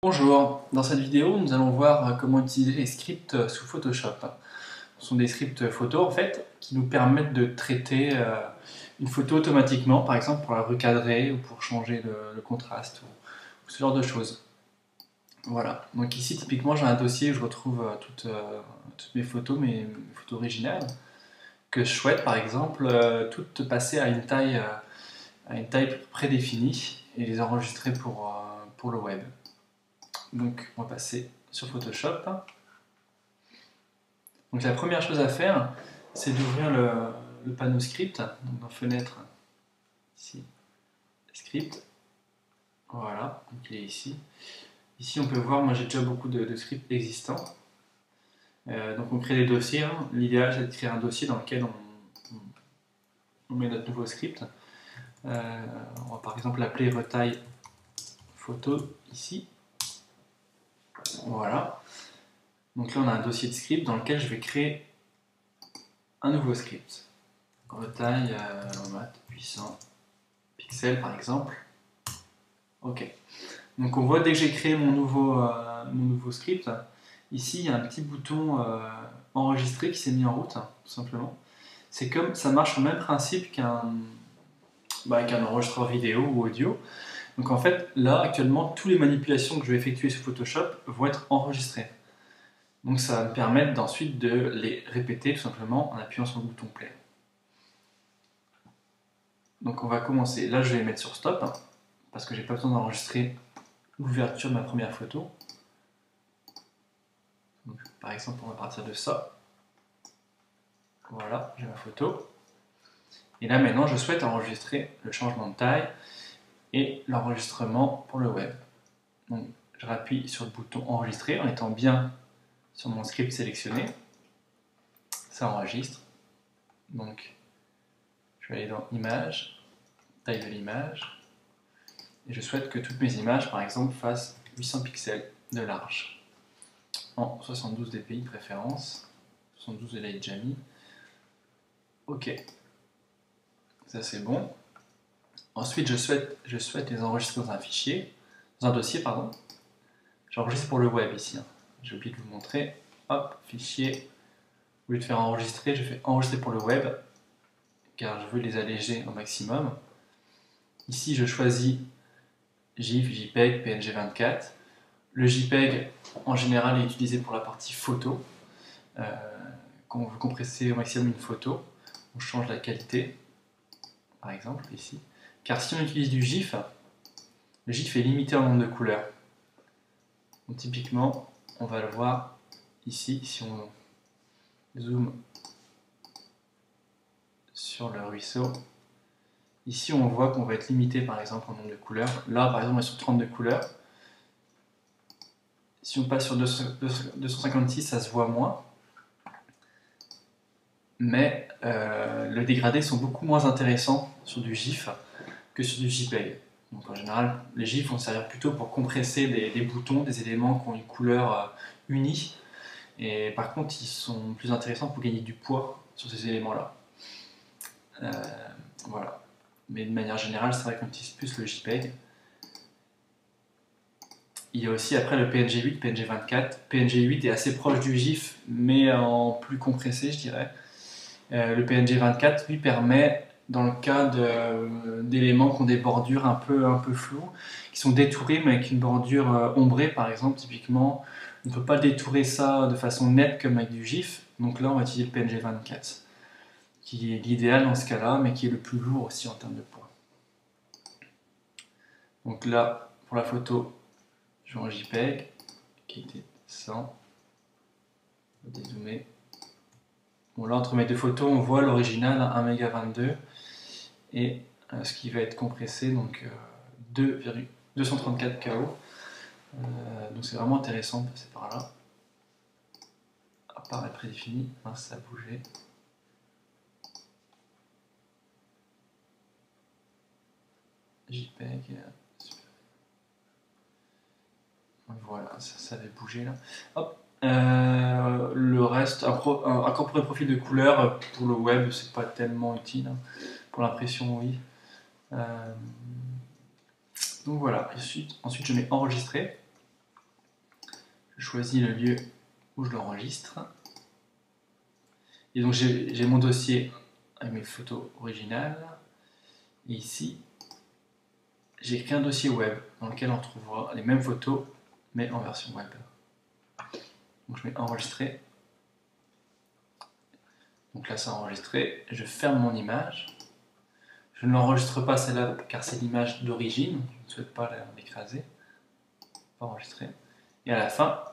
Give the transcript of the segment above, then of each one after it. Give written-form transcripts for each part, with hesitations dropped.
Bonjour, dans cette vidéo nous allons voir comment utiliser les scripts sous Photoshop. Ce sont des scripts photo en fait qui nous permettent de traiter une photo automatiquement, par exemple pour la recadrer ou pour changer le contraste ou ce genre de choses. Voilà, donc ici typiquement j'ai un dossier où je retrouve toutes mes photos, mes photos originales, que je souhaite par exemple toutes passer à une taille prédéfinie et les enregistrer pour le web. Donc on va passer sur Photoshop. Donc la première chose à faire, c'est d'ouvrir le panneau script, donc dans fenêtre, ici, script, voilà, donc il est ici. Ici on peut voir, moi j'ai déjà beaucoup de scripts existants. Donc on crée des dossiers, hein. L'idéal c'est de créer un dossier dans lequel on met notre nouveau script. On va par exemple l'appeler retaille photo ici. Voilà. Donc là on a un dossier de script dans lequel je vais créer un nouveau script. Retaille maths puissant pixels par exemple. Ok. Donc on voit dès que j'ai créé mon nouveau script, ici il y a un petit bouton enregistrer qui s'est mis en route, tout simplement. C'est comme ça marche au même principe qu'un enregistreur vidéo ou audio. Donc en fait là actuellement toutes les manipulations que je vais effectuer sur Photoshop vont être enregistrées. Donc ça va me permettre ensuite de les répéter tout simplement en appuyant sur le bouton play. Donc on va commencer. Là je vais mettre sur stop parce que j'ai pas besoin d'enregistrer l'ouverture de ma première photo. Donc, par exemple, on va partir de ça. Voilà, j'ai ma photo. Et là maintenant, je souhaite enregistrer le changement de taille et l'enregistrement pour le web. Donc, je rappuie sur le bouton enregistrer en étant bien sur mon script sélectionné. Ça enregistre. Donc, je vais aller dans Images, taille de l'image. Et je souhaite que toutes mes images, par exemple, fassent 800 pixels de large. En 72 dpi de préférence. 72 elle est déjà mis. Ok. Ça c'est bon. Ensuite, je souhaite les enregistrer dans un fichier, dans un dossier, pardon. J'enregistre pour le web ici. J'ai oublié de vous montrer. Hop, fichier. Au lieu de faire enregistrer, je fais enregistrer pour le web, car je veux les alléger au maximum. Ici, je choisis GIF, JPEG, PNG24. Le JPEG, en général, est utilisé pour la partie photo. Quand on veut compresser au maximum une photo, on change la qualité, par exemple, ici. Car si on utilise du GIF, le GIF est limité en nombre de couleurs. Donc, typiquement, on va le voir ici, si on zoome sur le ruisseau. Ici, on voit qu'on va être limité, par exemple, en nombre de couleurs. Là, par exemple, on est sur 32 couleurs. Si on passe sur 256, ça se voit moins. Mais les dégradés sont beaucoup moins intéressants sur du GIF que sur du JPEG. Donc en général, les GIFs vont servir plutôt pour compresser des boutons, des éléments qui ont une couleur unie. Et par contre, ils sont plus intéressants pour gagner du poids sur ces éléments-là. Voilà. Mais de manière générale, c'est vrai qu'on utilise plus le JPEG. Il y a aussi après le PNG8, PNG24. PNG8 est assez proche du GIF, mais en plus compressé, je dirais. Le PNG24 lui permet, dans le cas d'éléments qui ont des bordures un peu floues, qui sont détourés mais avec une bordure ombrée par exemple, typiquement, on ne peut pas détourer ça de façon nette comme avec du GIF, donc là on va utiliser le PNG24, qui est l'idéal dans ce cas-là, mais qui est le plus lourd aussi en termes de poids. Donc là, pour la photo, je vais en JPEG, qui était 100, je vais dézoomer. Bon, là, entre mes deux photos, on voit l'original 1,22 et ce qui va être compressé, donc 234 KO. Donc c'est vraiment intéressant de passer par là. Apparaît prédéfini, mince, ça a bougé. JPEG, super. Voilà, ça avait bougé là. Hop. Le reste, incorporer profil de couleur pour le web, c'est pas tellement utile. Hein. Pour l'impression, oui. Donc voilà. Ensuite, je mets enregistrer. je choisis le lieu où je l'enregistre. Et donc j'ai mon dossier avec mes photos originales. Et ici, j'ai qu'un dossier web dans lequel on retrouvera les mêmes photos, mais en version web. Donc je mets enregistrer. Donc là, c'est enregistré. Je ferme mon image. Je ne l'enregistre pas celle-là car c'est l'image d'origine. Je ne souhaite pas l'écraser. Enregistrer. Et à la fin,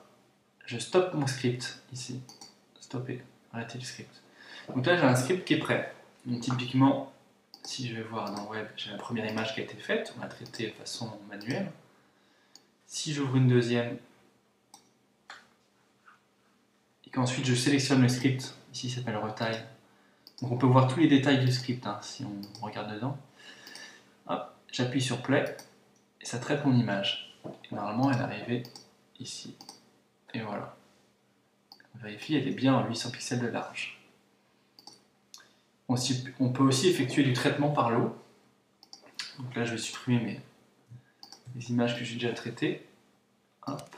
je stoppe mon script ici. Stopper. Arrêter le script. Donc là, j'ai un script qui est prêt. Donc typiquement, si je vais voir dans Web, j'ai la première image qui a été faite. On l'a traitée de façon manuelle. Si j'ouvre une deuxième et qu'ensuite je sélectionne le script, ici il s'appelle retail. Donc on peut voir tous les détails du script hein, si on regarde dedans. J'appuie sur play et ça traite mon image. Et normalement elle est arrivée ici. Et voilà. On vérifie, elle est bien en 800 pixels de large. On peut aussi effectuer du traitement par l'eau. Donc là je vais supprimer les images que j'ai déjà traitées. Hop.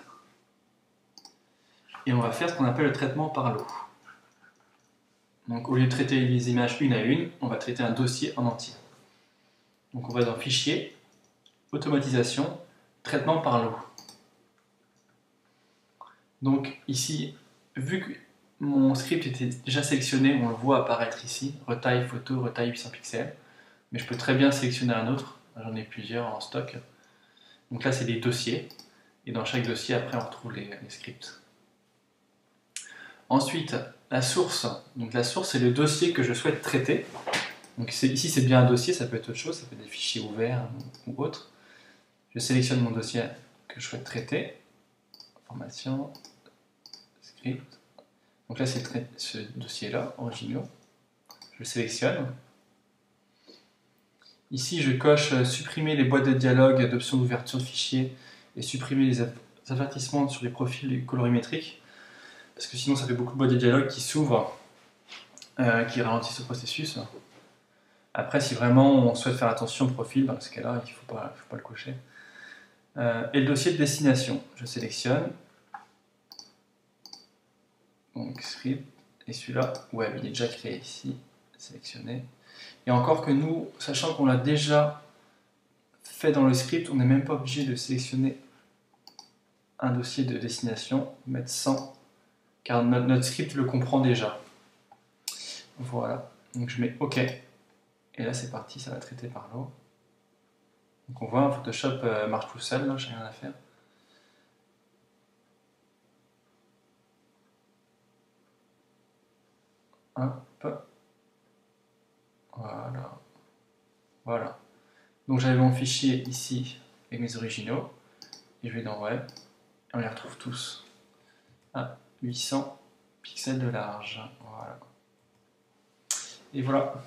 Et on va faire ce qu'on appelle le traitement par l'eau. Donc au lieu de traiter les images une à une, on va traiter un dossier en entier. Donc on va dans Fichier, Automatisation, Traitement par l'eau. Donc ici, vu que mon script était déjà sélectionné, on le voit apparaître ici, retaille photo, retaille 800 pixels. Mais je peux très bien sélectionner un autre, j'en ai plusieurs en stock. Donc là c'est des dossiers, et dans chaque dossier après on retrouve les scripts. Ensuite, la source. Donc la source, c'est le dossier que je souhaite traiter. Donc ici, c'est bien un dossier, ça peut être autre chose, ça peut être des fichiers ouverts ou autres. Je sélectionne mon dossier que je souhaite traiter. Information, script. Donc là, c'est ce dossier-là, originaux. Je le sélectionne. Ici, je coche supprimer les boîtes de dialogue d'options d'ouverture de fichiers et supprimer les avertissements sur les profils colorimétriques. Parce que sinon ça fait beaucoup de boîtes de dialogue qui s'ouvrent, qui ralentissent le processus. Après, si vraiment on souhaite faire attention au profil, dans ce cas-là, il ne faut pas le cocher. Et le dossier de destination, je sélectionne. Donc script, et celui-là, web, il est déjà créé ici, sélectionné. Et encore que nous, sachant qu'on l'a déjà fait dans le script, on n'est même pas obligé de sélectionner un dossier de destination, mettre 100, car notre script le comprend déjà. Voilà, donc je mets OK. Et là c'est parti, ça va traiter par l'eau. Donc on voit, Photoshop marche tout seul, là, j'ai rien à faire. Hop. Voilà. Voilà. Donc j'avais mon fichier ici avec mes originaux. Et je vais dans Web. Et on les retrouve tous à 800 pixels de large. Voilà. Et voilà.